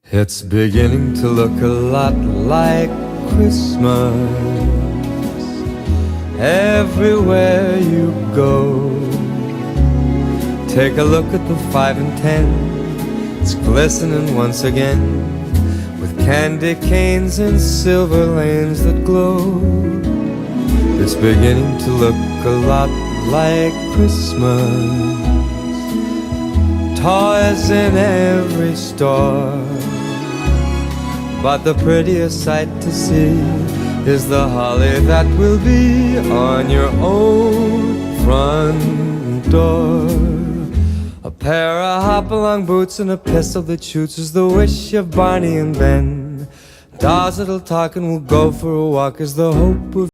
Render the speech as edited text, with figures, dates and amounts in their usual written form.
It's beginning to look a lot like Christmas everywhere you go. Take a look at the 5 and 10. It's glistening once again with candy canes and silver lanes that glow. It's beginning to look a lot like Christmas. Toys in every store, but the prettiest sight to see is the holly that will be on your own front door. A pair of hop-along boots and a pistol that shoots is the wish of Barney and Ben. Dolls that'll talk and we'll go for a walk is the hope of